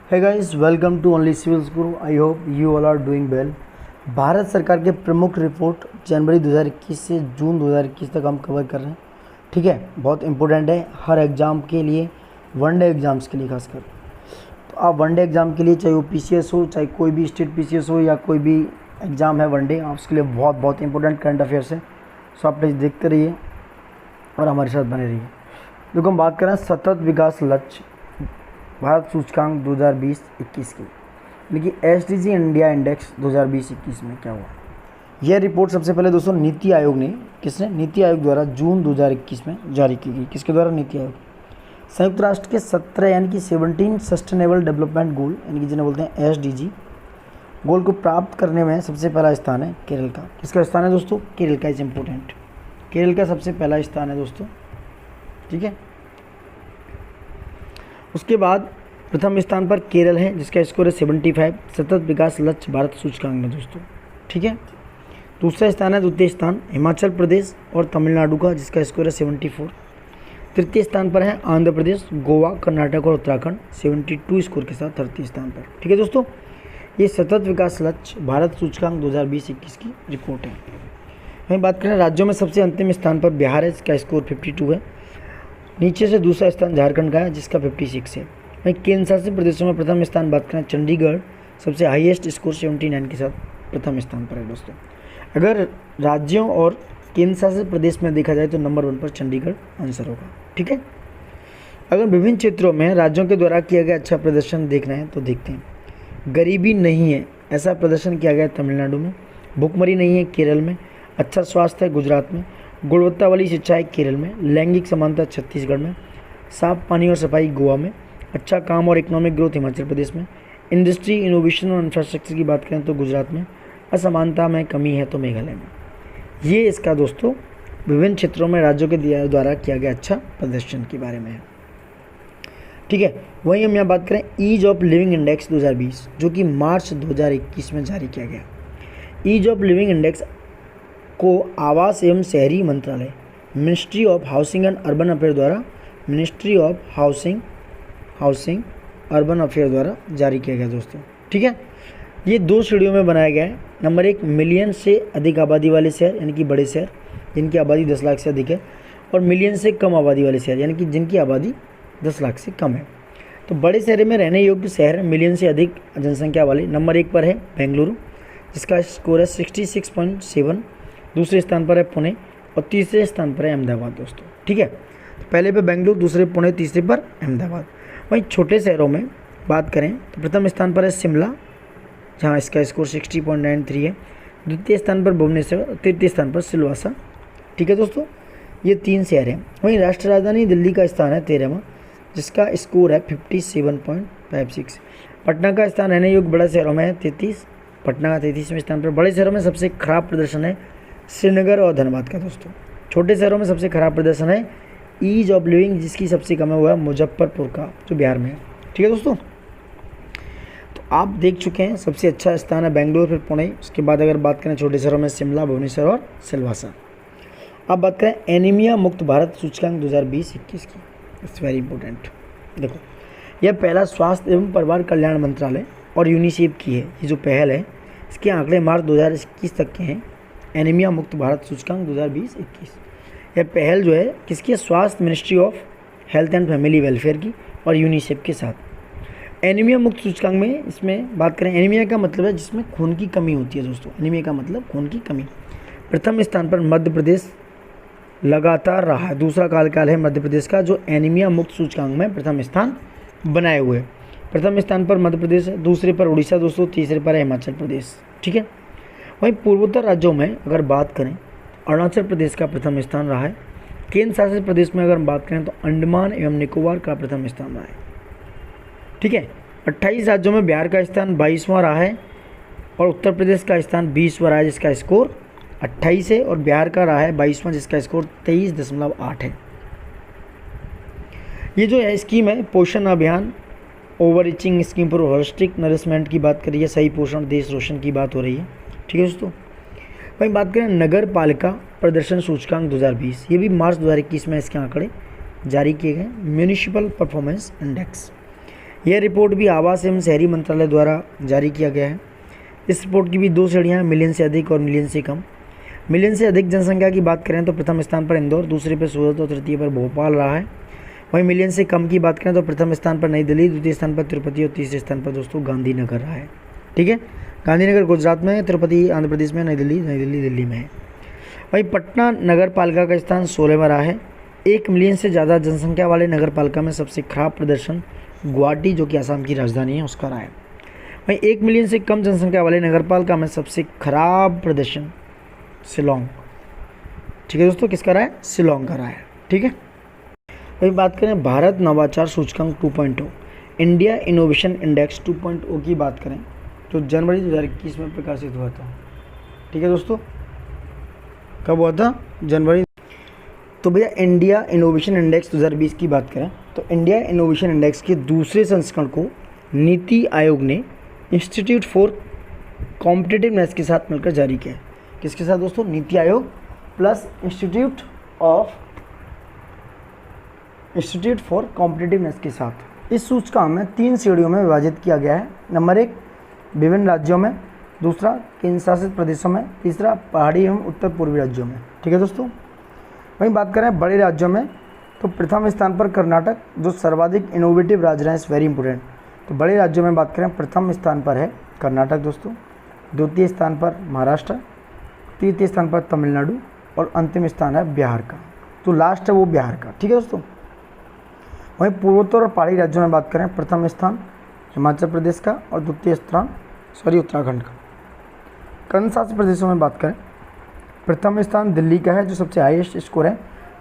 है guys, welcome to Only Civils Guru. I hope you all are doing well. Bharat सरकार के प्रमुख रिपोर्ट जनवरी 2021 से जून 2021 तक हम कवर कर रहे हैं। ठीक है, बहुत इंपॉर्टेंट है हर एग्ज़ाम के लिए, वनडे एग्ज़ाम्स के लिए खासकर। तो आप वनडे एग्ज़ाम के लिए, चाहे वो पीसीएस हो, चाहे कोई भी स्टेट पीसीएस हो या कोई भी एग्ज़ाम है वनडे, आप उसके लिए बहुत बहुत इंपॉर्टेंट करंट अफेयर्स है। सो आप प्लीज़ देखते रहिए और हमारे साथ बने रहिए। देखो, हम बात करें सतत विकास लक्ष्य भारत सूचकांक 2020-21 की, यानी कि एसडीजी इंडिया इंडेक्स 2020-21 में क्या हुआ। यह रिपोर्ट सबसे पहले दोस्तों नीति आयोग ने, किसने, नीति आयोग द्वारा जून 2021 में जारी की गई। किसके द्वारा? नीति आयोग। संयुक्त राष्ट्र के 17 यानी कि 17 सस्टेनेबल डेवलपमेंट गोल, यानी कि जिन्हें बोलते हैं एसडीजी गोल को प्राप्त करने में सबसे पहला स्थान है केरल का। किसका स्थान है दोस्तों? केरल का। इज इम्पोर्टेंट, केरल का सबसे पहला स्थान है दोस्तों। ठीक है, उसके बाद प्रथम स्थान पर केरल है जिसका स्कोर है 75 सतत विकास लक्ष्य भारत सूचकांक में दोस्तों। ठीक है, दूसरा स्थान है, द्वितीय स्थान हिमाचल प्रदेश और तमिलनाडु का जिसका स्कोर है 74। तृतीय स्थान पर है आंध्र प्रदेश, गोवा, कर्नाटक और उत्तराखंड 72 स्कोर के साथ तृतीय स्थान पर। ठीक है दोस्तों, ये सतत विकास लक्ष्य भारत सूचकांक 2020-21 की रिपोर्ट है। वहीं बात करें राज्यों में, सबसे अंतिम स्थान पर बिहार है जिसका स्कोर 52 है। नीचे से दूसरा स्थान झारखंड का है जिसका 56 है। वहीं केंद्र शासित प्रदेशों में प्रथम स्थान बात करें चंडीगढ़, सबसे हाईएस्ट स्कोर 79 के साथ प्रथम स्थान पर है दोस्तों। अगर राज्यों और केंद्र शासित प्रदेश में देखा जाए तो नंबर 1 पर चंडीगढ़ आंसर होगा। ठीक है, अगर विभिन्न क्षेत्रों में राज्यों के द्वारा किया गया अच्छा प्रदर्शन देखना है तो देखते हैं। गरीबी नहीं है, ऐसा प्रदर्शन किया गया तमिलनाडु में। भुखमरी नहीं है केरल में। अच्छा स्वास्थ्य है गुजरात में। गुणवत्ता वाली शिक्षा है केरल में। लैंगिक समानता छत्तीसगढ़ में। साफ पानी और सफाई गोवा में। अच्छा काम और इकोनॉमिक ग्रोथ हिमाचल प्रदेश में। इंडस्ट्री, इनोवेशन और इंफ्रास्ट्रक्चर की बात करें तो गुजरात में। असमानता में कमी है तो मेघालय में। ये इसका दोस्तों विभिन्न क्षेत्रों में राज्यों के द्वारा किया गया अच्छा प्रदर्शन के बारे में है। ठीक है, वहीं हम यहाँ बात करें ईज ऑफ लिविंग इंडेक्स 2020 जो कि मार्च 2021 में जारी किया गया। ईज ऑफ लिविंग इंडेक्स को आवास एवं शहरी मंत्रालय, ministry of housing and urban affair द्वारा, ministry of housing urban affair द्वारा जारी किया गया दोस्तों। ठीक है, ये 2 श्रेणियों में बनाया गया है। नंबर 1, मिलियन से अधिक आबादी वाले शहर, यानी कि बड़े शहर जिनकी आबादी 10 लाख से अधिक है, और मिलियन से कम आबादी वाले शहर, यानी कि जिनकी आबादी 10 लाख से कम है। तो बड़े शहर में रहने योग्य शहर मिलियन से अधिक जनसंख्या वाले नंबर 1 पर है बेंगलुरु जिसका स्कोर है 66.7। दूसरे स्थान पर है पुणे और तीसरे स्थान पर है अहमदाबाद दोस्तों। ठीक है, तो पहले पे बेंगलुरु, दूसरे पुणे, तीसरे पर अहमदाबाद। वहीं छोटे शहरों में बात करें तो प्रथम स्थान पर है शिमला जहां इसका स्कोर 60.93 है। द्वितीय स्थान पर भुवनेश्वर और तृतीय स्थान पर सिलवासा। ठीक है दोस्तों, ये 3 शहर हैं। वहीं राष्ट्रीय राजधानी दिल्ली का स्थान है 13वां जिसका स्कोर है 57.56। पटना का स्थान रहने योग्य बड़ा शहरों में है 33, पटना का 33वें स्थान पर। बड़े शहरों में सबसे खराब प्रदर्शन है श्रीनगर और धनबाद का दोस्तों। छोटे शहरों में सबसे खराब प्रदर्शन है ईज ऑफ लिविंग जिसकी सबसे कम है वो है मुजफ्फरपुर का जो बिहार में है। ठीक है दोस्तों, तो आप देख चुके हैं सबसे अच्छा स्थान है बेंगलुरु, फिर पुणे, उसके बाद अगर बात करें छोटे शहरों में शिमला, भुवनेश्वर और सिलवासा। अब बात करें एनीमिया मुक्त भारत सूचकांक 2020-21 की। It's very important. देखो, यह पहला स्वास्थ्य एवं परिवार कल्याण मंत्रालय और यूनिसेफ की है। ये जो पहल है इसके आंकड़े मार्च 2021 तक के हैं। एनीमिया मुक्त भारत सूचकांक 2020-21 यह पहल जो है किसकी? स्वास्थ्य, ministry of health and family welfare की और यूनिसेफ के साथ। एनीमिया मुक्त सूचकांक में इसमें बात करें, एनीमिया का मतलब है जिसमें खून की कमी होती है दोस्तों। एनीमिया का मतलब खून की कमी। प्रथम स्थान पर मध्य प्रदेश लगातार रहा है। दूसरा कार्यकाल है मध्य प्रदेश का जो एनीमिया मुक्त सूचकांक में प्रथम स्थान बनाए हुए। प्रथम स्थान पर मध्य प्रदेश है, दूसरे पर उड़ीसा दोस्तों, तीसरे पर है हिमाचल प्रदेश। ठीक है, वहीं पूर्वोत्तर राज्यों में अगर बात करें अरुणाचल प्रदेश का प्रथम स्थान रहा है। केंद्र शासित प्रदेश में अगर हम बात करें तो अंडमान एवं निकोबार का प्रथम स्थान रहा है। ठीक है, 28 राज्यों में बिहार का स्थान 22वां रहा है और उत्तर प्रदेश का स्थान 20वां रहा है जिसका स्कोर 28 है, और बिहार का रहा है 22वां जिसका स्कोर 23.8 है। ये जो है स्कीम है पोषण अभियान, over reaching scheme for holistic nourishment की बात करिए, सही पोषण देश रोशन की बात हो रही है। ठीक है दोस्तों, वहीं बात करें नगर पालिका प्रदर्शन सूचकांक 2020, ये भी मार्च 2021 में इसके आंकड़े जारी किए गए। म्यूनिसिपल परफॉर्मेंस इंडेक्स, यह रिपोर्ट भी आवास एवं शहरी मंत्रालय द्वारा जारी किया गया है। इस रिपोर्ट की भी 2 श्रेणियाँ हैं, मिलियन से अधिक और मिलियन से कम। मिलियन से अधिक जनसंख्या की बात करें तो प्रथम स्थान पर इंदौर, दूसरे पर सूरत और तृतीय पर भोपाल रहा है। वहीं मिलियन से कम की बात करें तो प्रथम स्थान पर नई दिल्ली, द्वितीय स्थान पर तिरुपति और तीसरे स्थान पर दोस्तों गांधीनगर रहा है। ठीक है, गांधीनगर गुजरात में है, तिरुपति आंध्र प्रदेश में, नई दिल्ली दिल्ली में है। वहीं पटना नगर पालिका का स्थान 16वां रहा है। 1 मिलियन से ज़्यादा जनसंख्या वाले नगर पालिका में सबसे खराब प्रदर्शन गुवाहाटी, जो कि असम की राजधानी है, उसका रहा है। वहीं 1 मिलियन से कम जनसंख्या वाले नगर पालिका में सबसे खराब प्रदर्शन शिलोंग। ठीक है दोस्तों, किसका रहा है? शिलोंग का रहा है। ठीक है, वही बात करें भारत नवाचार सूचकांक 2.0, इंडिया इनोवेशन इंडेक्स 2.0 की बात करें तो जनवरी 2021 में प्रकाशित हुआ था। ठीक है दोस्तों, कब हुआ था? जनवरी। तो भैया इंडिया इनोवेशन इंडेक्स 2020 की बात करें तो इंडिया इनोवेशन इंडेक्स के दूसरे संस्करण को नीति आयोग ने इंस्टीट्यूट फॉर कॉम्पिटिटिवनेस के साथ मिलकर जारी किया है। किसके साथ दोस्तों? NITI Aayog plus institute for competitiveness के साथ। इस सूचकांक में 3 श्रेणियों में विभाजित किया गया है। नंबर 1 विभिन्न राज्यों में, दूसरा केंद्र शासित प्रदेशों में, तीसरा पहाड़ी एवं उत्तर पूर्वी राज्यों में। ठीक है दोस्तों, वहीं बात करें बड़े राज्यों में तो प्रथम स्थान पर कर्नाटक, जो सर्वाधिक इनोवेटिव राज्य रहा है, इस वेरी इंपॉर्टेंट। तो बड़े राज्यों में बात करें प्रथम स्थान पर है कर्नाटक दोस्तों, द्वितीय स्थान पर महाराष्ट्र, तृतीय स्थान पर तमिलनाडु और अंतिम स्थान है बिहार का। तो लास्ट है वो बिहार का। ठीक है दोस्तों, वहीं पूर्वोत्तर और पहाड़ी राज्यों में बात करें प्रथम स्थान हिमाचल प्रदेश का और द्वितीय स्थान उत्तराखंड का। केंद्र शासित प्रदेशों में बात करें प्रथम स्थान दिल्ली का है, जो सबसे हाईएस्ट स्कोर है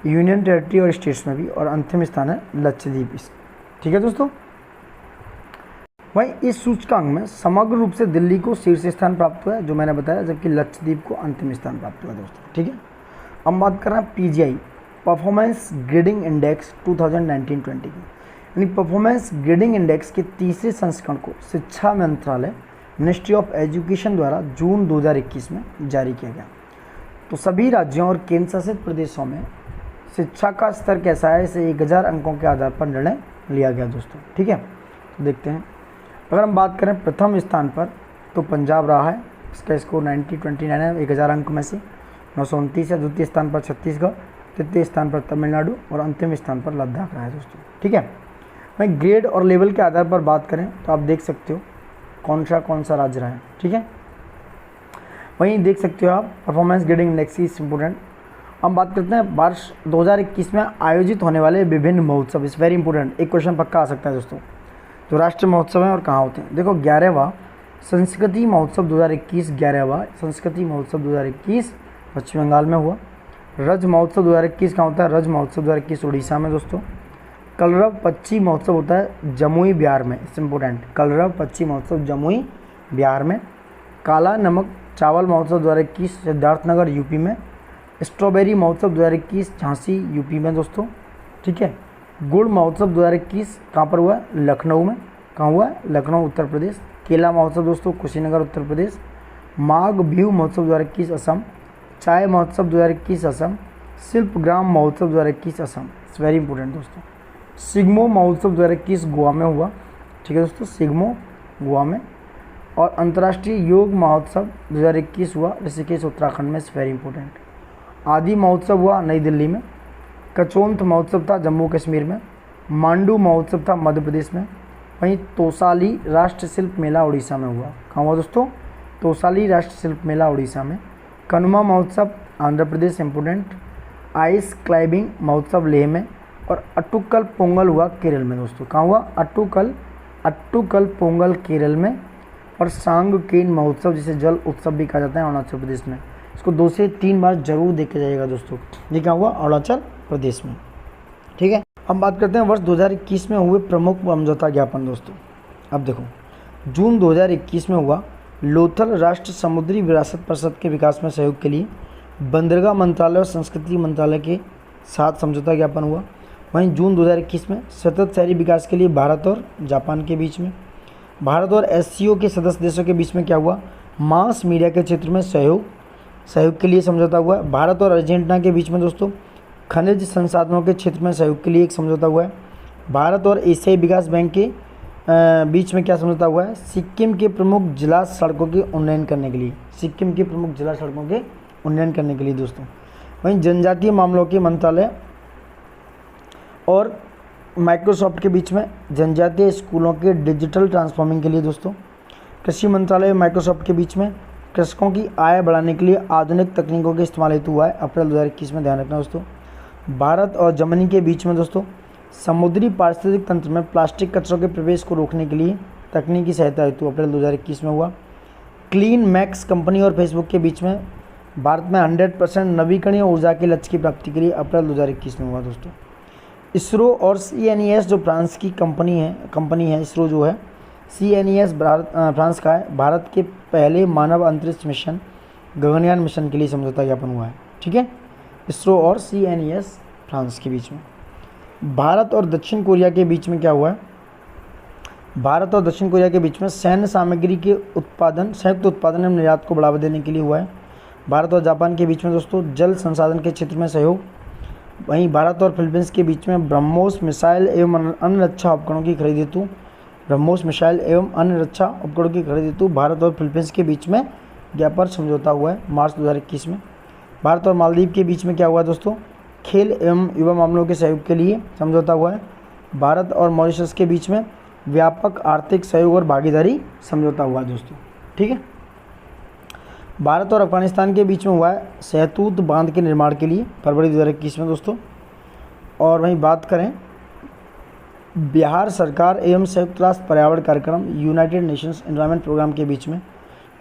यूनियन टेरिटरी और स्टेट्स में भी, और अंतिम स्थान है लक्षद्वीप। ठीक है दोस्तों, वहीं इस सूचकांक में समग्र रूप से दिल्ली को शीर्ष स्थान प्राप्त हुआ है, जो मैंने बताया, जबकि लक्षद्वीप को अंतिम स्थान प्राप्त हुआ है दोस्तों। ठीक है, अब बात कर रहे हैं पीजीआई परफॉर्मेंस ग्रेडिंग इंडेक्स 2019-20 की। यानी परफॉर्मेंस ग्रेडिंग इंडेक्स के तीसरे संस्करण को शिक्षा मंत्रालय मिनिस्ट्री ऑफ एजुकेशन द्वारा जून 2021 में जारी किया गया। तो सभी राज्यों और केंद्र शासित प्रदेशों में शिक्षा का स्तर कैसा है, इसे 1000 अंकों के आधार पर निर्णय लिया गया दोस्तों। ठीक है, तो देखते हैं। अगर हम बात करें प्रथम स्थान पर तो पंजाब रहा है, इसका स्कोर 9029 है 1000 अंक में से 929 है। द्वितीय स्थान पर छत्तीसगढ़, तृतीय स्थान पर तमिलनाडु और अंतिम स्थान पर लद्दाख रहा है दोस्तों। ठीक है, वहीं ग्रेड और लेवल के आधार पर बात करें तो आप देख सकते हो कौन सा राज्य रहा है। ठीक है, वहीं देख सकते हो आप परफॉर्मेंस ग्रेडिंग इंडेक्स की इंपॉर्टेंट। हम बात करते हैं वर्ष 2021 में आयोजित होने वाले विभिन्न महोत्सव। इस वेरी इंपॉर्टेंट, एक क्वेश्चन पक्का आ सकता है दोस्तों। जो राष्ट्रीय महोत्सव हैं और कहाँ होते हैं, देखो 11वां संस्कृति महोत्सव 2021, 11वां संस्कृति महोत्सव 2021 पश्चिम बंगाल में हुआ। रज महोत्सव 2021 कहाँ होता है? रज महोत्सव 2021 उड़ीसा में दोस्तों। कलरव पक्षी महोत्सव होता है जमुई बिहार में, इट्स इंपॉर्टेंट। कलरव पक्षी महोत्सव जमुई बिहार में। काला नमक चावल महोत्सव 2021 सिद्धार्थनगर यूपी में। स्ट्रॉबेरी महोत्सव 2021 झांसी यूपी में दोस्तों। ठीक है, गुड़ महोत्सव 2021 कहाँ पर हुआ? लखनऊ में। कहाँ हुआ? लखनऊ उत्तर प्रदेश। केला महोत्सव दोस्तों कुशीनगर उत्तर प्रदेश। माघ बिहू महोत्सव 2021 असम। चाय महोत्सव 2021 असम। शिल्पग्राम महोत्सव 2021 असम, इट्स वेरी इंपॉर्टेंट दोस्तों। सिग्मो महोत्सव 2021 गोवा में हुआ। ठीक है दोस्तों, सिग्मो गोवा में। और अंतर्राष्ट्रीय योग महोत्सव 2021 हुआ ऋषिकेश उत्तराखंड में, इट्स वेरी इंपॉर्टेंट। आदि महोत्सव हुआ नई दिल्ली में। कचौंत महोत्सव था जम्मू कश्मीर में। मांडू महोत्सव था मध्य प्रदेश में। वहीं तोसाली राष्ट्र शिल्प मेला उड़ीसा में हुआ। कहाँ हुआ दोस्तों? तोसाली राष्ट्र शिल्प मेला उड़ीसा में। कनुमा महोत्सव Andhra Pradesh, important. Ice climbing महोत्सव लेह में। और अट्टुकल पोंगल हुआ केरल में दोस्तों। कहाँ हुआ? अट्टुकल पोंगल केरल में। और सांगकेन महोत्सव, जिसे जल उत्सव भी कहा जाता है, अरुणाचल प्रदेश में। इसको 2 से 3 बार जरूर देखे जाइएगा दोस्तों। ये क्या हुआ? अरुणाचल प्रदेश में। ठीक है, हम बात करते हैं वर्ष 2021 में हुए प्रमुख समझौता ज्ञापन दोस्तों। अब देखो, जून 2021 में हुआ लोथल राष्ट्र समुद्री विरासत परिषद के विकास में सहयोग के लिए बंदरगाह मंत्रालय और संस्कृति मंत्रालय के साथ समझौता ज्ञापन हुआ। वहीं जून 2021 में सतत शहरी विकास के लिए भारत और जापान के बीच में, भारत और एससीओ के सदस्य देशों के बीच में क्या हुआ? मास मीडिया के क्षेत्र में सहयोग के लिए समझौता हुआ। भारत और अर्जेंटीना के बीच में दोस्तों खनिज संसाधनों के क्षेत्र में सहयोग के लिए एक समझौता हुआ है। भारत और एशियाई विकास बैंक के बीच में क्या समझौता हुआ है? सिक्किम के प्रमुख जिला सड़कों के उन्नयन करने के लिए, सिक्किम के प्रमुख जिला सड़कों के उन्नयन करने के लिए दोस्तों। वहीं जनजातीय मामलों के मंत्रालय और माइक्रोसॉफ्ट के बीच में जनजातीय स्कूलों के डिजिटल ट्रांसफॉर्मिंग के लिए दोस्तों। कृषि मंत्रालय और माइक्रोसॉफ्ट के बीच में कृषकों की आय बढ़ाने के लिए आधुनिक तकनीकों के इस्तेमाल हेतु हुआ है, अप्रैल 2021 में, ध्यान रखना दोस्तों। भारत और जर्मनी के बीच में दोस्तों समुद्री पारिस्थितिक तंत्र में प्लास्टिक कचरों के प्रवेश को रोकने के लिए तकनीकी सहायता हेतु अप्रैल 2021 में हुआ। क्लीन मैक्स कंपनी और फेसबुक के बीच में भारत में 100% नवीकरणीय ऊर्जा के लक्ष्य की प्राप्ति के लिए अप्रैल 2021 में हुआ दोस्तों। इसरो और CNES जो फ्रांस की कंपनी है, इसरो जो है CNES फ्रांस का है, भारत के पहले मानव अंतरिक्ष मिशन गगनयान मिशन के लिए समझौता ज्ञापन हुआ है। ठीक है, इसरो और CNES फ्रांस के बीच में। भारत और दक्षिण कोरिया के बीच में क्या हुआ है? भारत और दक्षिण कोरिया के बीच में सैन्य सामग्री के संयुक्त उत्पादन एवं निर्यात को बढ़ावा देने के लिए हुआ है। भारत और जापान के बीच में दोस्तों जल संसाधन के क्षेत्र में सहयोग। वहीं भारत और फिलीपींस के बीच में ब्रह्मोस मिसाइल एवं अन्य रक्षा उपकरणों की खरीद हेतु भारत और फिलीपींस के बीच में ज्ञापन समझौता हुआ है मार्च 2021 में। भारत और मालदीव के बीच में क्या हुआ दोस्तों? खेल एवं युवा मामलों के सहयोग के लिए समझौता हुआ है। भारत और मॉरिशस के बीच में व्यापक आर्थिक सहयोग और भागीदारी समझौता हुआ है दोस्तों। ठीक है, भारत और अफगानिस्तान के बीच में हुआ है सहतूत बांध के निर्माण के लिए फरवरी 2021 में दोस्तों। और वहीं बात करें बिहार सरकार एवं संयुक्त राष्ट्र पर्यावरण कार्यक्रम यूनाइटेड नेशंस एनवायरनमेंट प्रोग्राम के बीच में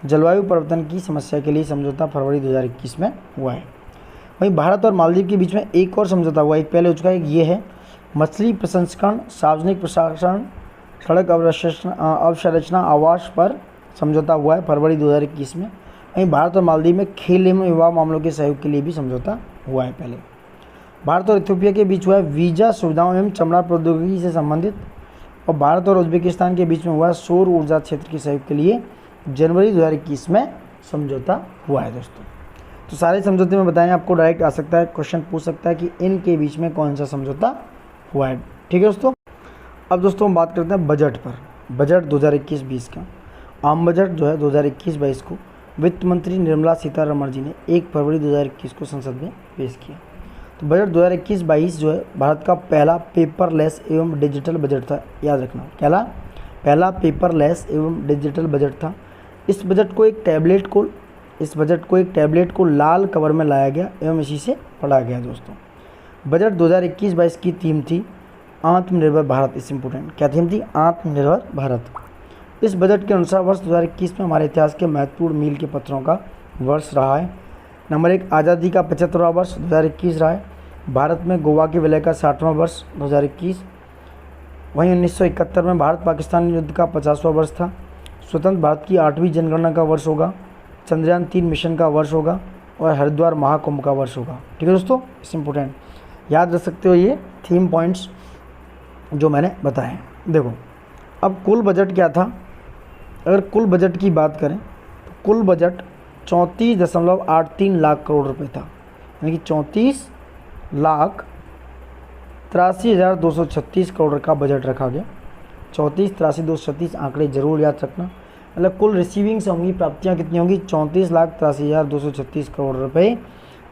जलवायु परिवर्तन की समस्या के लिए समझौता फरवरी 2021 में हुआ है। वहीं भारत और मालदीव के बीच में एक और समझौता हुआ, एक पहले हो चुका है, ये है मछली प्रसंस्करण, सार्वजनिक प्रशासन, सड़क अवसंरचना, आवास पर समझौता हुआ है फरवरी 2021 में। वहीं भारत और मालदीव में खेल एवं युवा मामलों के सहयोग के लिए भी समझौता हुआ है पहले। भारत और इथियोपिया के बीच हुआ है वीज़ा सुविधाओं एवं चमड़ा प्रौद्योगिकी से संबंधित। और भारत और उज्बेकिस्तान के बीच में हुआ है सौर ऊर्जा क्षेत्र के सहयोग के लिए जनवरी 2021 में समझौता हुआ है दोस्तों। तो सारे समझौते में बताएं, आपको डायरेक्ट आ सकता है, क्वेश्चन पूछ सकता है कि इनके बीच में कौन सा समझौता हुआ है। ठीक है दोस्तों, अब दोस्तों हम बात करते हैं बजट पर। बजट 2021-20 का आम बजट जो है 2021-22 को वित्त मंत्री निर्मला सीतारमण जी ने 1 फरवरी 2021 को संसद में पेश किया। तो बजट 2021-22 जो है भारत का पहला पेपरलेस एवं डिजिटल बजट था, याद रखना, पहला पेपरलेस एवं डिजिटल बजट था। इस बजट को एक टैबलेट को लाल कवर में लाया गया एवं इसी से पढ़ा गया दोस्तों। बजट 2021-22 की थीम थी आत्मनिर्भर भारत। इस इम्पोर्टेंट क्या थीम थी? आत्मनिर्भर भारत। इस बजट के अनुसार वर्ष 2021 में हमारे इतिहास के महत्वपूर्ण मील के पत्थरों का वर्ष रहा है। नंबर 1, आज़ादी का 75वां वर्ष 2021 रहा है। भारत में गोवा के विलय का 60वां वर्ष 2021। वहीं 1971 में भारत पाकिस्तान युद्ध का 50वां वर्ष था। स्वतंत्र भारत की 8वीं जनगणना का वर्ष होगा। चंद्रयान 3 मिशन का वर्ष होगा और हरिद्वार महाकुंभ का वर्ष होगा। ठीक है दोस्तों, इस इम्पोर्टेंट याद रख सकते हो ये थीम पॉइंट्स जो मैंने बताए। देखो अब कुल बजट क्या था? अगर कुल बजट की बात करें तो कुल बजट 34.83 लाख करोड़ रुपए था, यानी कि 34,83,236 करोड़ का बजट रखा गया। 34,83,236 आंकड़े जरूर याद रखना। मतलब कुल रिसीविंग्स होंगी, प्राप्तियां कितनी होंगी? 34,83,236 करोड़ रुपए,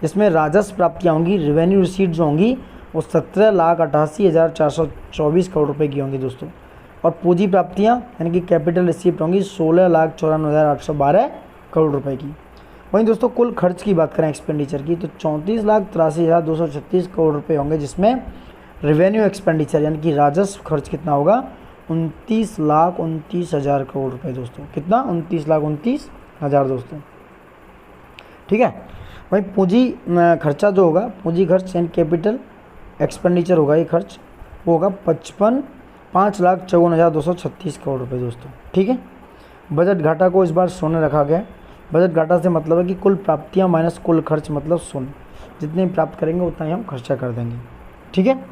जिसमें राजस्व प्राप्तियां होंगी, रेवेन्यू रिसीट जो होंगी वो 17,88,424 करोड़ रुपए की होंगी दोस्तों। और पूंजी प्राप्तियां यानी कि कैपिटल रिसीप्ट होंगी 16,94,812 करोड़ रुपए की। वहीं दोस्तों कुल खर्च की बात करें एक्सपेंडिचर की तो 34,83,236 करोड़ रुपए होंगे, जिसमें रेवेन्यू एक्सपेंडिचर यानी कि राजस्व खर्च कितना होगा? 29,29,000 करोड़ रुपए दोस्तों। कितना? 29,29,000 दोस्तों। ठीक है, वहीं पूंजी खर्चा जो होगा, पूंजी खर्च यानी कैपिटल एक्सपेंडिचर होगा, ये खर्च वो होगा 5,54,236 करोड़ रुपए दोस्तों। ठीक है, बजट घाटा को इस बार शून्य रखा गया है। बजट घाटा से मतलब है कि कुल प्राप्तियां माइनस कुल खर्च मतलब शून्य, जितने प्राप्त करेंगे उतना ही हम खर्चा कर देंगे। ठीक है,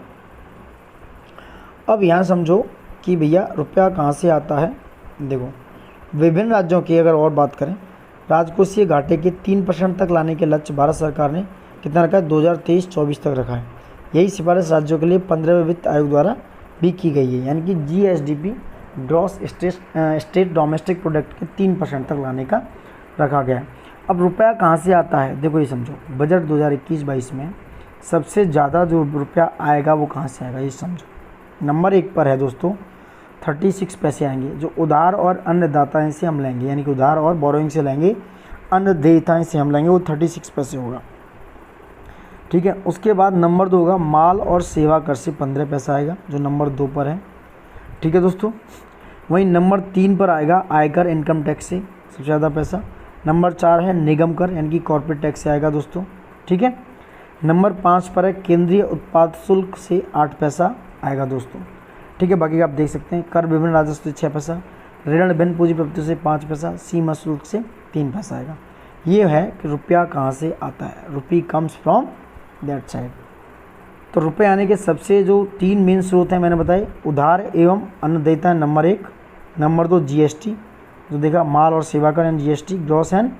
अब यहाँ समझो कि भैया रुपया कहाँ से आता है। देखो विभिन्न राज्यों की अगर और बात करें, राजकोषीय घाटे के 3% तक लाने के लक्ष्य भारत सरकार ने कितना रखा है? 2023-24 तक रखा है। यही सिफारिश राज्यों के लिए 15वें वित्त आयोग द्वारा भी की गई है, यानी कि GSDP gross state domestic product के 3% तक लाने का रखा गया है। अब रुपया कहाँ से आता है, देखो ये समझो, बजट 2021-22 में सबसे ज़्यादा जो रुपया आएगा वो कहाँ से आएगा, ये समझो। नंबर 1 पर है दोस्तों 36 पैसे आएंगे, जो उधार और अन्य दाताएँ से हम लेंगे, यानी कि उधार और बोरोइंग से लेंगे, अन्य देयताएँ से हम लेंगे, वो 36 पैसे होगा। ठीक है, उसके बाद नंबर 2 होगा माल और सेवा कर से 15 पैसा आएगा, जो नंबर 2 पर है। ठीक है दोस्तों, वहीं नंबर 3 पर आएगा आयकर इनकम टैक्स से सबसे ज़्यादा पैसा। नंबर 4 है निगम कर यानी कि कॉर्पोरेट टैक्स से आएगा दोस्तों। ठीक है, नंबर 5 पर है केंद्रीय उत्पाद शुल्क से 8 पैसा आएगा दोस्तों। ठीक है, बाकी आप देख सकते हैं कर विभिन्न राजस्व से 6 पैसा, ऋण भिन्न पूंजी प्रवृत्ति से 5 पैसा, सीमा शुल्क से 3 पैसा आएगा। ये है कि रुपया कहाँ से आता है, रुपी कम्स फ्रॉम दैट साइड। तो रुपये आने के सबसे जो 3 मेन स्रोत हैं मैंने बताए, उधार एवं अन्य देयता नंबर 1, नंबर 2 जीएसटी, जो देखा माल और सेवा कर and GST, gross and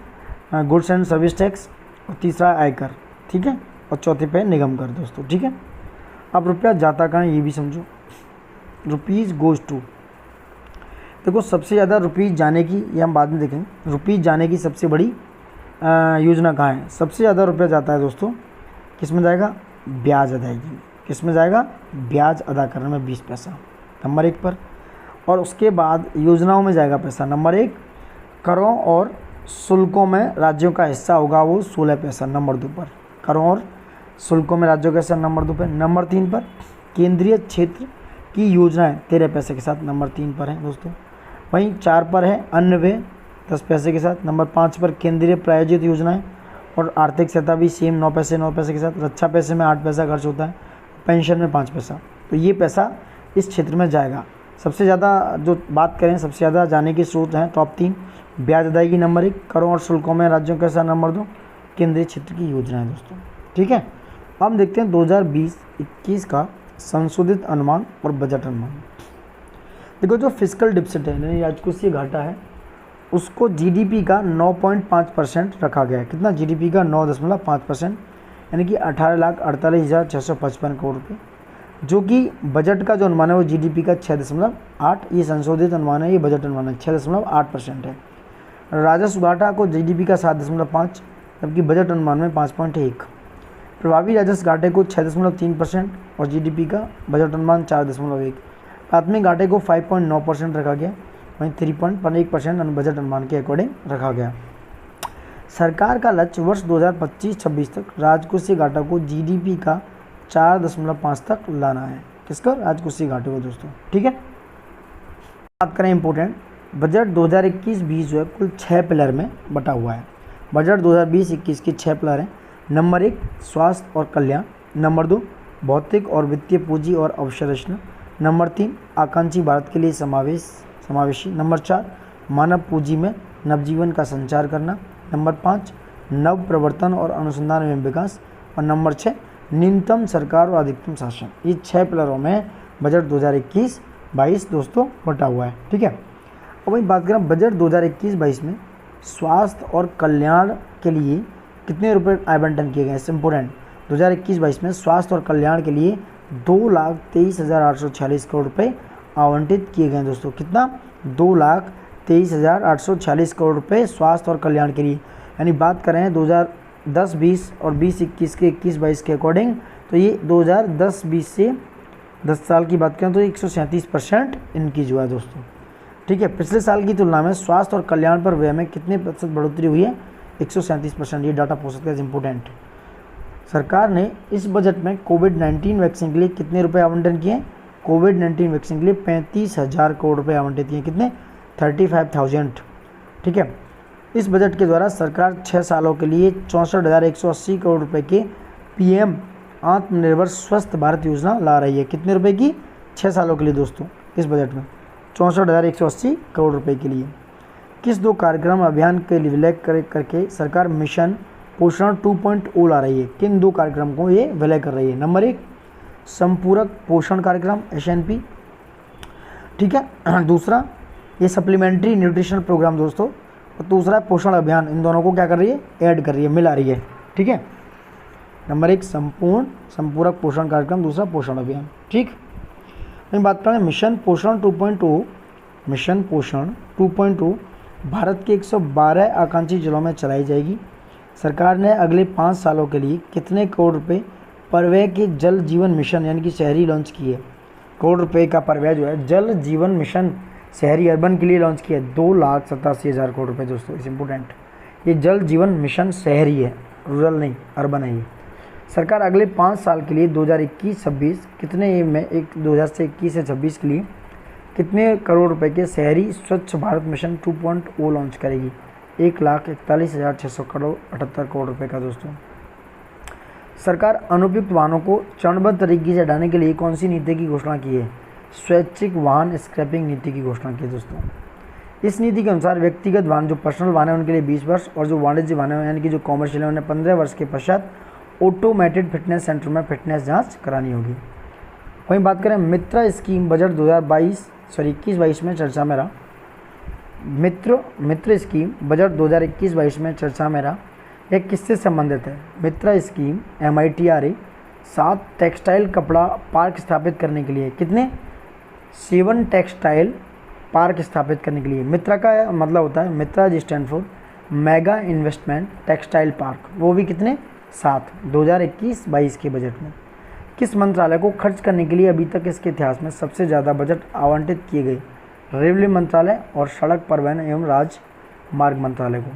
goods and service tax, और तीसरा आयकर। ठीक है, और चौथे पे निगम कर दोस्तों। ठीक है, अब रुपया जाता कहाँ है ये भी समझो। रुपीज़ गोज़ टू, देखो सबसे ज़्यादा रुपीज़ जाने की, ये हम बाद में देखेंगे, रुपीज़ जाने की सबसे बड़ी योजना कहाँ है। सबसे ज़्यादा रुपया जाता है दोस्तों किस में जाएगा, ब्याज अदायगी में। किस में जाएगा, ब्याज अदा करने में 20 पैसा नंबर 1 पर। और उसके बाद योजनाओं में जाएगा पैसा नंबर 1, करों और शुल्कों में राज्यों का हिस्सा होगा वो 16 पैसा नंबर 2 पर। करों और शुल्कों में राज्यों का हिस्सा नंबर 2 पर। नंबर 3 पर केंद्रीय क्षेत्र की योजनाएं 13 पैसे के साथ नंबर 3 पर हैं दोस्तों। वहीं 4 पर है अन्य व्यय 10 पैसे के साथ। नंबर 5 पर केंद्रीय प्रायोजित योजनाएं और आर्थिक सहायता भी सेम 9 पैसे के साथ। रक्षा पैसे में 8 पैसा खर्च होता है, पेंशन में 5 पैसा। तो ये पैसा इस क्षेत्र में जाएगा। सबसे ज़्यादा जो बात करें, सबसे ज़्यादा जाने के स्रोत हैं टॉप 3, ब्याज अदायगी नंबर 1, करों और शुल्कों में राज्यों के साथ नंबर 2, केंद्रीय क्षेत्र की योजनाएं दोस्तों। ठीक है, अब हम देखते हैं 2020-21 का संशोधित अनुमान और बजट अनुमान। देखो जो फिस्कल डिफिसिट है यानी राजकोषीय घाटा है, उसको जीडीपी का 9.5% रखा गया है। कितना, जीडीपी का 9.5%, यानी कि 18,48,655 करोड़ रुपये, जो कि बजट का जो अनुमान है वो जीडीपी का 6.8, ये संशोधित अनुमान है, ये बजट अनुमान है 6.8% है। राजस्व घाटा को जीडीपी का 7.5, जबकि बजट अनुमान में 5.1। प्रभावी राजस्व घाटे को 6.3% और जीडीपी का बजट अनुमान 4.1। प्राथमिक घाटे को 5.9% रखा गया, वहीं 3.1% बजट अनुमान के अकॉर्डिंग रखा गया। सरकार का लक्ष्य वर्ष 2025-26 तक राजकोषीय घाटा को जीडीपी का 4.5 तक लाना है। किसका, राजकोषीय घाटे को दोस्तों। ठीक है, बात करें इंपॉर्टेंट, बजट 2021-20 जो है कुल 6 पिलर में बटा हुआ है। बजट 2020-21 के 6 पिलर हैं। नंबर 1 स्वास्थ्य और कल्याण, नंबर 2 भौतिक और वित्तीय पूंजी और अवसंरचना, नंबर 3 आकांक्षी भारत के लिए समावेशी, नंबर 4 मानव पूंजी में नवजीवन का संचार करना, नंबर 5 नव प्रवर्तन और अनुसंधान एवं विकास, और नंबर 6 न्यूनतम सरकार और अधिकतम शासन। ये 6 पिलरों में बजट 2021-22 दोस्तों बटा हुआ है। ठीक है, अब वही बात करें बजट 2021-22 में स्वास्थ्य और कल्याण के लिए कितने रुपए आवंटन किए गए हैं, इम्पोर्टेंट। 2021-22 में स्वास्थ्य और कल्याण के लिए 2,23,846 करोड़ रुपए आवंटित किए गए दोस्तों। कितना, 2,23,846 करोड़ रुपए स्वास्थ्य और कल्याण के लिए। यानी बात करें 2010-20 और 20-21 के 21-22 के अकॉर्डिंग, तो ये 2010-20 से 10 साल की बात करें तो 137% इनक्रीज हुआ है दोस्तों। ठीक है, पिछले साल की तुलना में स्वास्थ्य और कल्याण पर व्यय में कितने प्रतिशत बढ़ोतरी हुई है, 137%। ये डाटा पूछ सकते हैं, इम्पोर्टेंट। सरकार ने इस बजट में कोविड-19 वैक्सीन के लिए कितने रुपए आवंटन किए, कोविड-19 वैक्सीन के लिए 35,000 करोड़ रुपए आवंटित किए। कितने, 35,000। ठीक है, इस बजट के द्वारा सरकार 6 सालों के लिए 64,180 करोड़ रुपए के पीएम आत्मनिर्भर स्वस्थ भारत योजना ला रही है। कितने रुपए की, 6 सालों के लिए दोस्तों इस बजट में 64,180 करोड़ रुपए के लिए। किस 2 कार्यक्रम अभियान के लिए विलय करके सरकार मिशन पोषण 2.0 ला रही है। किन 2 कार्यक्रम को ये विलय कर रही है। नंबर 1 संपूरक पोषण कार्यक्रम एसएनपी। ठीक है, दूसरा ये सप्लीमेंट्री न्यूट्रिशन प्रोग्राम दोस्तों, और दूसरा पोषण अभियान। इन दोनों को क्या कर रही है, ऐड कर रही है, मिला रही है। ठीक है, नंबर 1 संपूरक पोषण कार्यक्रम, दूसरा पोषण अभियान। ठीक, मैं बात करें मिशन पोषण 2.0 मिशन पोषण 2.0 भारत के 112 आकांक्षी जिलों में चलाई जाएगी। सरकार ने अगले 5 सालों के लिए कितने करोड़ रुपए परव्यय के जल जीवन मिशन यानी कि शहरी लॉन्च किए? करोड़ रुपए का परव्यय जो है जल जीवन मिशन शहरी अर्बन के लिए लॉन्च किया है, 2,87,000 करोड़ रुपए दोस्तों। इस इम्पोर्टेंट, ये जल जीवन मिशन शहरी है, रूरल नहीं, अर्बन है ये। सरकार अगले 5 साल के लिए 2021-26 कितने में 2021 से 26 के लिए कितने करोड़ रुपए के शहरी स्वच्छ भारत मिशन 2.0 लॉन्च करेगी? 1,41,678 करोड़ रुपए का दोस्तों। सरकार अनुपयुक्त वाहनों को चरणबद्ध तरीके से हटाने के लिए कौन सी नीति की घोषणा की है? स्वैच्छिक वाहन स्क्रैपिंग नीति की घोषणा की है दोस्तों। इस नीति के अनुसार व्यक्तिगत वाहन जो पर्सनल वाहन है उनके लिए 20 वर्ष और जो वाणिज्य वाहन है यानी कि जो कॉमर्शियल है उन्हें 15 वर्ष के पश्चात ऑटोमेटेड फिटनेस सेंटर में फिटनेस जांच करानी होगी। वहीं बात करें मित्रा स्कीम बजट 21-22 में चर्चा में रहा। मित्र स्कीम बजट 2021-22 में चर्चा में रहा। यह किससे संबंधित है? मित्रा स्कीम MITRA 7 टेक्सटाइल कपड़ा पार्क स्थापित करने के लिए कितने 7 टेक्सटाइल पार्क स्थापित करने के लिए। मित्रा का मतलब होता है, MITRA ji stand for mega investment textile park, वो भी कितने 7 2021-22 के बजट में। किस मंत्रालय को खर्च करने के लिए अभी तक इसके इतिहास में सबसे ज़्यादा बजट आवंटित किए गए? रेलवे मंत्रालय और सड़क परिवहन एवं राजमार्ग मंत्रालय को।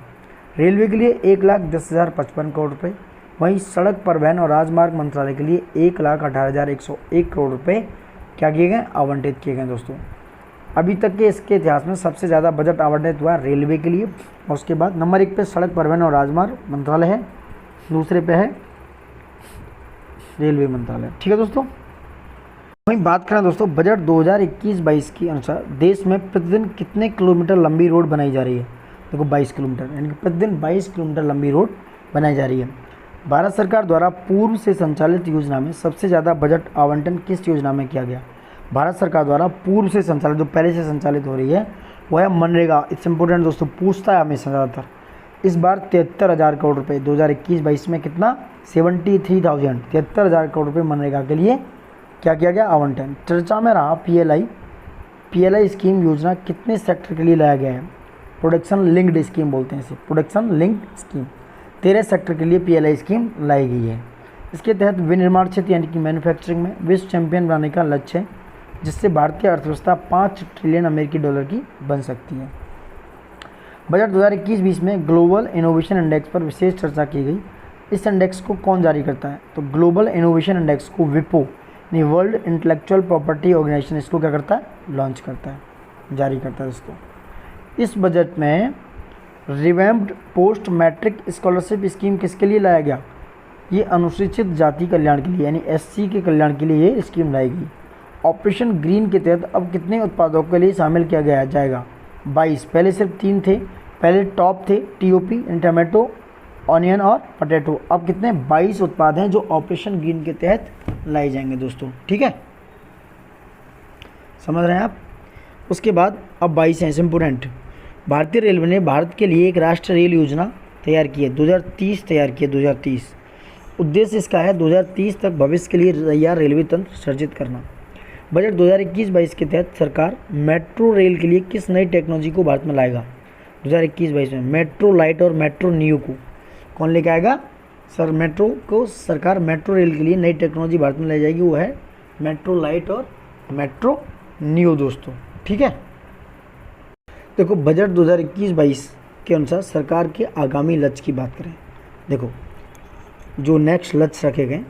रेलवे के लिए 1,10,055 करोड़ रुपये, वहीं सड़क परिवहन और राजमार्ग मंत्रालय के लिए 1,18,101 करोड़ रुपये क्या किए गए? आवंटित किए गए दोस्तों। अभी तक के इसके इतिहास में सबसे ज़्यादा बजट आवंटित हुआ रेलवे के लिए, और उसके बाद नंबर 1 पे सड़क परिवहन और राजमार्ग मंत्रालय है, दूसरे पे है रेलवे मंत्रालय। ठीक है दोस्तों। वहीं बात करें दोस्तों बजट 2021-22 के अनुसार देश में प्रतिदिन कितने किलोमीटर लंबी रोड बनाई जा रही है? देखो 22 किलोमीटर, यानी कि प्रतिदिन 22 किलोमीटर लंबी रोड बनाई जा रही है। भारत सरकार द्वारा पूर्व से संचालित योजना में सबसे ज़्यादा बजट आवंटन किस योजना में किया गया? भारत सरकार द्वारा पूर्व से संचालित, जो पहले से संचालित हो रही है वो है मनरेगा। इट्स इंपॉर्टेंट दोस्तों, पूछता है हमेशा ज़्यादातर। इस बार 73,000 करोड़ रुपये 2021-22 में कितना 73,000 करोड़ रुपये मनरेगा के लिए क्या किया गया? आवंटन। चर्चा में रहा PLI स्कीम योजना कितने सेक्टर के लिए लाया गया है? प्रोडक्शन लिंक्ड स्कीम बोलते हैं इसे, प्रोडक्शन लिंक्ड स्कीम। 13 सेक्टर के लिए PLI स्कीम लाई गई है। इसके तहत विनिर्माण क्षेत्र यानी कि मैन्युफैक्चरिंग में विश्व चैंपियन बनाने का लक्ष्य है, जिससे भारतीय अर्थव्यवस्था 5 ट्रिलियन अमेरिकी डॉलर की बन सकती है। बजट 2021-22 में ग्लोबल इनोवेशन इंडेक्स पर विशेष चर्चा की गई। इस इंडेक्स को कौन जारी करता है? तो ग्लोबल इनोवेशन इंडेक्स को विपो यानी वर्ल्ड इंटेलेक्चुअल प्रॉपर्टी ऑर्गेनाइजेशन इसको क्या करता है? लॉन्च करता है, जारी करता है दोस्तों। इस बजट में revamped post matric scholarship scheme किसके लिए लाया गया? ये अनुसूचित जाति कल्याण के लिए यानी SC के कल्याण के लिए ये स्कीम लाई गई। ऑपरेशन ग्रीन के तहत अब कितने उत्पादों के लिए शामिल किया गया जाएगा? 22। पहले सिर्फ 3 थे, पहले टॉप थे TOP यानी टमाटो, ऑनियन और पोटैटो। अब कितने 22 उत्पाद हैं जो ऑपरेशन ग्रीन के तहत लाए जाएंगे दोस्तों। ठीक है, समझ रहे हैं आप। उसके बाद अब 22 हैं इम्पोर्टेंट। भारतीय रेलवे ने भारत के लिए एक राष्ट्रीय रेल योजना तैयार की है, 2030 तैयार की है, 2030। उद्देश्य इसका है 2030 तक भविष्य के लिए तैयार रेलवे तंत्र सृजित करना। बजट 2021-22 के तहत सरकार मेट्रो रेल के लिए किस नई टेक्नोलॉजी को भारत में लाएगा? 2021-22 में मेट्रो लाइट और मेट्रो नियो को कौन लेके आएगा? सर मेट्रो को सरकार मेट्रो रेल के लिए नई टेक्नोलॉजी भारत में लाई जाएगी, वो है मेट्रो लाइट और मेट्रो नियो दोस्तों। ठीक है, देखो बजट 2021-22 के अनुसार सरकार के आगामी लक्ष्य की बात करें। देखो जो नेक्स्ट लक्ष्य रखे गए,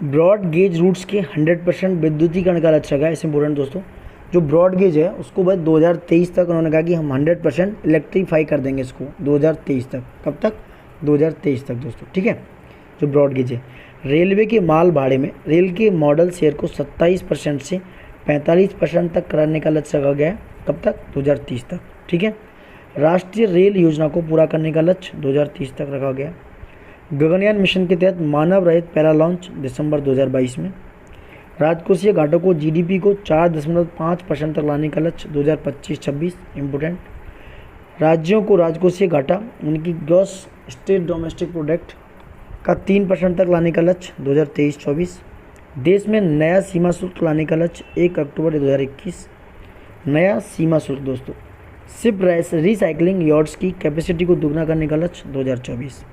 ब्रॉड गेज रूट्स के 100% विद्युतीकरण का लक्ष्य रखा है। इस इंपॉर्टेंट दोस्तों, जो ब्रॉड गेज है उसको बस 2023 तक उन्होंने कहा कि हम 100% इलेक्ट्रीफाई कर देंगे इसको 2023 तक। कब तक? 2023 तक दोस्तों। ठीक है, जो ब्रॉड गेज है। रेलवे के माल भाड़े में रेल के मॉडल शेयर को 27% से 45% तक कराने का लक्ष्य रखा गया है। कब तक? 2030 तक। ठीक है, राष्ट्रीय रेल योजना को पूरा करने का लक्ष्य 2030 तक रखा गया। गगनयान मिशन के तहत मानव रहित पहला लॉन्च दिसंबर 2022 में। राजकोषीय घाटों को GDP को 4.5% तक लाने का लक्ष्य 2025-26। इम्पोर्टेंट। राज्यों को राजकोषीय घाटा उनकी ग्रॉस स्टेट डोमेस्टिक प्रोडक्ट का 3% तक लाने का लक्ष्य 2023-24। देश में नया सीमा शुल्क लाने का लक्ष्य 1 अक्टूबर 2021। नया सीमा शुल्क दोस्तों। शिप रिसाइकलिंग यार्ड्स की कैपेसिटी को दुगना करने का लक्ष्य 2024।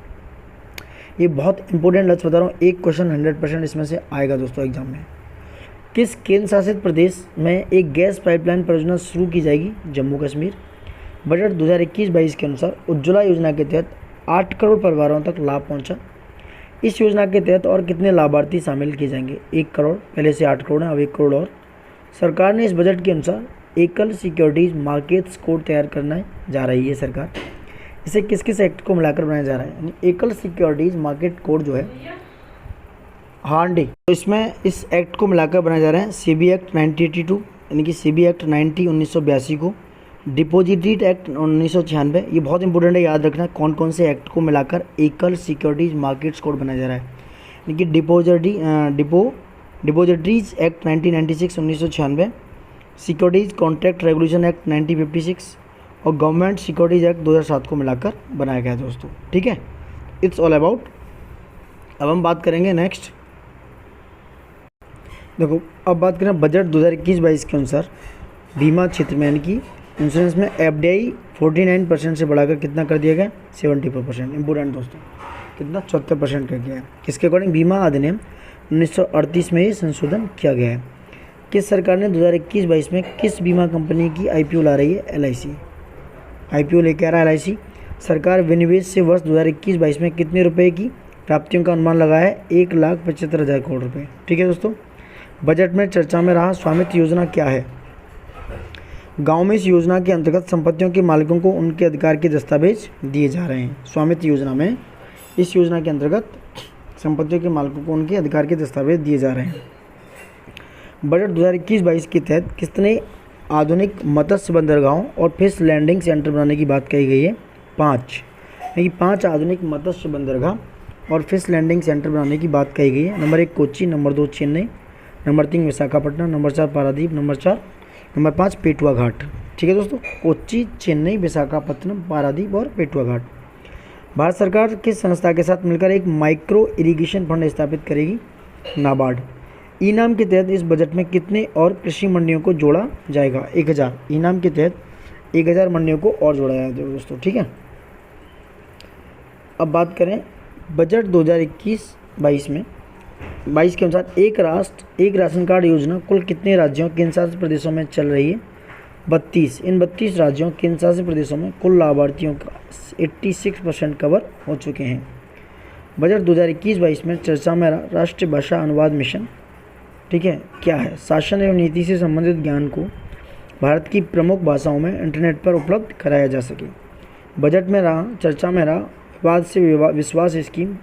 ये बहुत इंपॉर्टेंट लक्ष्य बता रहा हूँ, एक क्वेश्चन 100% इसमें से आएगा दोस्तों एग्जाम में। किस केंद्र शासित प्रदेश में एक गैस पाइपलाइन परियोजना शुरू की जाएगी? जम्मू कश्मीर। बजट 2021-22 के अनुसार उज्ज्वला योजना के तहत 8 करोड़ परिवारों तक लाभ पहुंचा। इस योजना के तहत और कितने लाभार्थी शामिल किए जाएंगे? 1 करोड़, पहले से 8 करोड़ है, अब 1 करोड़ और। सरकार ने इस बजट के अनुसार एकल सिक्योरिटीज मार्केट्स कोड तैयार करना जा रही है सरकार। इसे किस किस एक्ट को मिलाकर बनाया जा रहा है? यानी एकल सिक्योरिटीज मार्केट कोड जो है हांडी, तो इसमें इस एक्ट को मिलाकर बनाया जा रहा है सीबी एक्ट 1982, यानी कि सीबी एक्ट 90 1982 को, डिपोजिटरी एक्ट 1996। ये बहुत इंपॉर्टेंट है, याद रखना कौन कौन से एक्ट को मिलाकर एकल सिक्योरिटीज मार्केट्स कोड बनाया जा रहा है। यानी कि depositories act 1996 1996, securities contract regulation act 1956 और गवर्नमेंट सिक्योरिटीज एक्ट 2007 को मिलाकर बनाया गया दोस्तों। ठीक है, इट्स ऑल अबाउट। अब हम बात करेंगे नेक्स्ट, देखो अब बात करें बजट 2021-22 के अनुसार बीमा क्षेत्र में यानी कि इंश्योरेंस में एफडीआई 49% से बढ़ाकर कितना कर दिया गया? 74%। इंपोर्टेंट दोस्तों, कितना? 74% कर गया है। किसके अकॉर्डिंग? बीमा अधिनियम 1938 में ये संशोधन किया गया है। किस सरकार ने 2021-22 में किस बीमा कंपनी की आईपीओ ला रही है? एलआईसी आईपीओ लेके आ रहा है एलआईसी। सरकार विनिवेश से वर्ष 2021-22 में कितने रुपए की प्राप्तियों का अनुमान लगाया है? 1,75,000 करोड़ रुपये। ठीक है दोस्तों। बजट में चर्चा में रहा स्वामित्व योजना क्या है? गांव में इस योजना के अंतर्गत संपत्तियों के मालिकों को उनके अधिकार के दस्तावेज दिए जा रहे हैं। स्वामित्व योजना में, इस योजना के अंतर्गत संपत्तियों के मालिकों को उनके अधिकार के दस्तावेज दिए जा रहे हैं। बजट 2021-22 के तहत कितने आधुनिक मत्स्य बंदरगाहों और फिश लैंडिंग सेंटर बनाने की बात कही गई है? 5, यानी 5 आधुनिक मत्स्य बंदरगाह और फिश लैंडिंग सेंटर बनाने की बात कही गई है। Number 1 Kochi, number 2 Chennai, number 3 Visakhapatnam, number 4 Paradip, number 5 पेटुआ घाट। ठीक है दोस्तों, कोच्चि, चेन्नई, विशाखापट्टनम, पारादीप और पेटुआ घाट। भारत सरकार किस संस्था के साथ मिलकर एक माइक्रो इरिगेशन फंड स्थापित करेगी? नाबार्ड। ई नाम के तहत इस बजट में कितने और कृषि मंडियों को जोड़ा जाएगा? 1000। ई नाम के तहत 1000 मंडियों को और जोड़ा जाएगा दोस्तों। ठीक है, अब बात करें बजट 2021-22 में 22 के अनुसार एक राष्ट्र एक राशन कार्ड योजना कुल कितने राज्यों केंद्र शासित प्रदेशों में चल रही है? 32। इन 32 राज्यों केंद्र शासित प्रदेशों में कुल लाभार्थियों का 86% कवर हो चुके हैं। बजट 2021-22 में चर्चा में राष्ट्रीय भाषा अनुवाद मिशन, ठीक है, क्या है? शासन एवं नीति से संबंधित ज्ञान को भारत की प्रमुख भाषाओं में इंटरनेट पर उपलब्ध कराया जा सके। बजट में चर्चा में रहा विवाद से विश्वास स्कीम,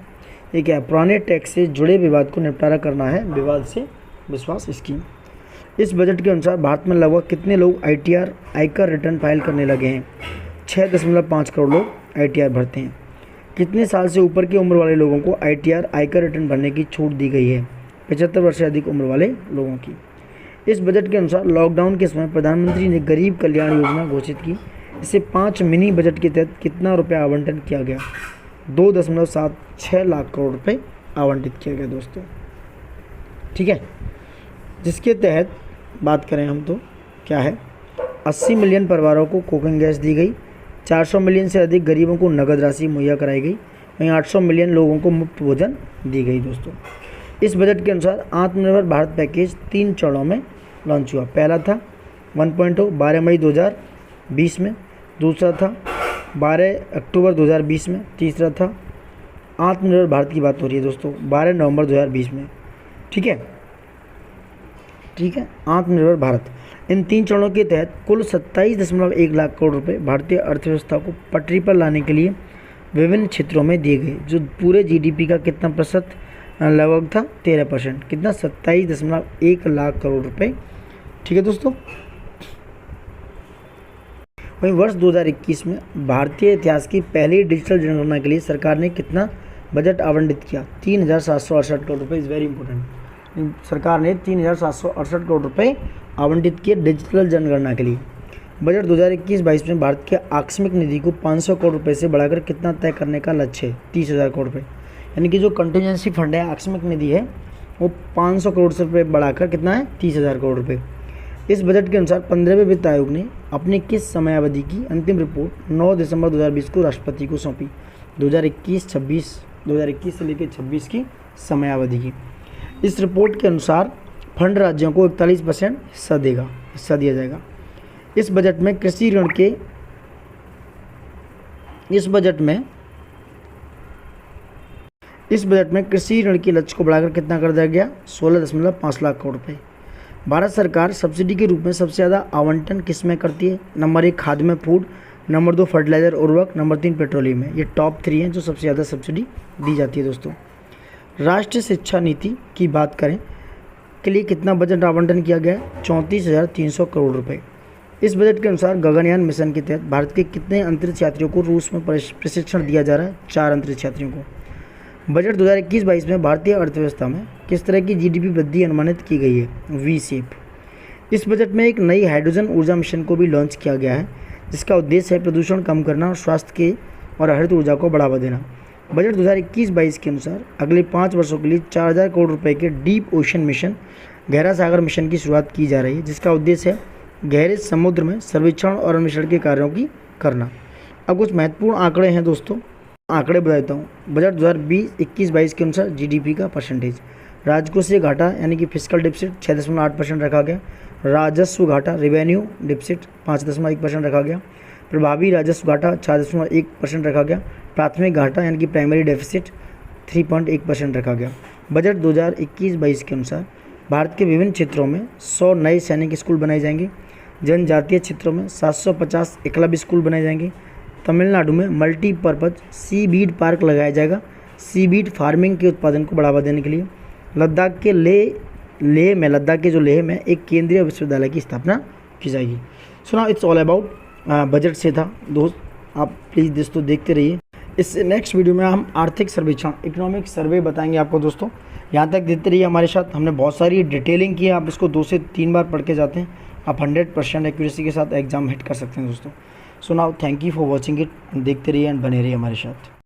ये क्या है? पुराने टैक्स से जुड़े विवाद को निपटारा करना है विवाद से विश्वास स्कीम। इस बजट के अनुसार भारत में लगभग कितने लोग आईटीआर आयकर रिटर्न फाइल करने लगे हैं? 6.5 करोड़ लोग आईटीआर भरते हैं। कितने साल से ऊपर की उम्र वाले लोगों को आईटीआर आयकर रिटर्न भरने की छूट दी गई है? 75 वर्ष से अधिक उम्र वाले लोगों की। इस बजट के अनुसार लॉकडाउन के समय प्रधानमंत्री ने गरीब कल्याण योजना घोषित की। इसे 5 मिनी बजट के तहत कितना रुपया आवंटन किया गया? 2.76 लाख करोड़ रुपए आवंटित किया गया दोस्तों। ठीक है, जिसके तहत बात करें हम तो क्या है, 80 मिलियन परिवारों को कुकिंग गैस दी गई, 400 मिलियन से अधिक गरीबों को नगद राशि मुहैया कराई गई, वहीं 800 मिलियन लोगों को मुफ्त भोजन दी गई दोस्तों। इस बजट के अनुसार आत्मनिर्भर भारत पैकेज 3 चरणों में लॉन्च हुआ। पहला था 1.0 12 मई 2020 में, दूसरा था 12 अक्टूबर 2020 में, तीसरा था आत्मनिर्भर भारत की बात हो रही है दोस्तों 12 नवंबर 2020 में। ठीक है, आत्मनिर्भर भारत। इन 3 चरणों के तहत कुल 27.1 लाख करोड़ रुपए भारतीय अर्थव्यवस्था को पटरी पर लाने के लिए विभिन्न क्षेत्रों में दिए गए, जो पूरे जीडीपी का कितना प्रतिशत लगभग था? 13%। कितना? 27.1 लाख करोड़ रुपए। ठीक है दोस्तों। वहीं वर्ष 2021 में भारतीय इतिहास की पहली डिजिटल जनगणना के लिए सरकार ने कितना बजट आवंटित किया? 3,768 करोड़ रुपए। Is very important. सरकार ने 3,768 करोड़ रुपए आवंटित किए डिजिटल जनगणना के लिए। बजट 2021-22 में भारत के आकस्मिक निधि को 500 करोड़ रुपए से बढ़ाकर कितना तय करने का लक्ष्य है? 30,000 करोड़ रुपए। यानी कि जो कंटिजेंसी फंड है, आकस्मिक निधि है, वो 500 करोड़ से रुपये बढ़ाकर कितना है? 30,000 करोड़ रुपए। इस बजट के अनुसार 15वें वित्त आयोग ने अपनी किस समयावधि की अंतिम रिपोर्ट 9 दिसंबर 2020 को राष्ट्रपति को सौंपी? 2021 से लेकर 26 की समयावधि की। इस रिपोर्ट के अनुसार फंड राज्यों को 41% हिस्सा दिया जाएगा। इस बजट में कृषि ऋण के लक्ष्य को बढ़ाकर कितना कर दिया गया? 16.5 लाख करोड़ रुपये। भारत सरकार सब्सिडी के रूप में सबसे ज़्यादा आवंटन किस में करती है? नंबर 1 खाद में फूड, नंबर 2 फर्टिलाइजर उर्वरक, नंबर 3 पेट्रोलियम में। ये टॉप 3 हैं जो सबसे ज़्यादा सब्सिडी दी जाती है दोस्तों। राष्ट्रीय शिक्षा नीति की बात करें के लिए कितना बजट आवंटन किया गया है? 34,300 करोड़ रुपये। इस बजट के अनुसार गगनयान मिशन के तहत भारत के कितने अंतरिक्ष यात्रियों को रूस में प्रशिक्षण दिया जा रहा है? 4 अंतरिक्ष यात्रियों को। बजट 2021-22 में भारतीय अर्थव्यवस्था में किस तरह की जीडीपी वृद्धि अनुमानित की गई है? V shape. इस बजट में एक नई हाइड्रोजन ऊर्जा मिशन को भी लॉन्च किया गया है, जिसका उद्देश्य है प्रदूषण कम करना और स्वास्थ्य के और हरित ऊर्जा को बढ़ावा देना। बजट 2021-22 के अनुसार अगले 5 वर्षों के लिए 4,000 करोड़ रुपए के डीप ओशन मिशन, गहरा सागर मिशन की शुरुआत की जा रही है, जिसका उद्देश्य है गहरे समुद्र में सर्वेक्षण और अन्वेषण के कार्यों की करना। अब कुछ महत्वपूर्ण आंकड़े हैं दोस्तों, आंकड़े बता देता हूँ। बजट 2021-22 के अनुसार जीडीपी का परसेंटेज, राजकोषीय घाटा यानी कि फिस्कल डिफिसिट 6.8% रखा गया। राजस्व घाटा रेवेन्यू डिफिसिट 5.1% रखा गया। प्रभावी राजस्व घाटा 4.1% रखा गया। प्राथमिक घाटा यानी कि प्राइमरी डेफिसिट 3.1% रखा गया। बजट 2021-22 के अनुसार भारत के विभिन्न क्षेत्रों में 100 नए सैनिक स्कूल बनाए जाएंगे। जनजातीय क्षेत्रों में 750 एकलव्य स्कूल बनाए जाएंगे। तमिलनाडु में मल्टीपर्पज़ सीबीड पार्क लगाया जाएगा, सीबीड फार्मिंग के उत्पादन को बढ़ावा देने के लिए। लद्दाख के लेह में एक केंद्रीय विश्वविद्यालय की स्थापना की जाएगी। So now it's all about budget से था दोस्त, आप प्लीज़ दोस्तों देखते रहिए। इससे नेक्स्ट वीडियो में हम आर्थिक सर्वेक्षण इकोनॉमिक सर्वे बताएंगे आपको दोस्तों। यहाँ तक देखते रहिए हमारे साथ, हमने बहुत सारी डिटेलिंग की है, आप इसको 2 से 3 बार पढ़ के जाते हैं, आप 100% एक्यूरेसी के साथ एग्जाम हिट कर सकते हैं दोस्तों। So now thank you for watching it, देखते रहिए एंड बने रहिए हमारे साथ।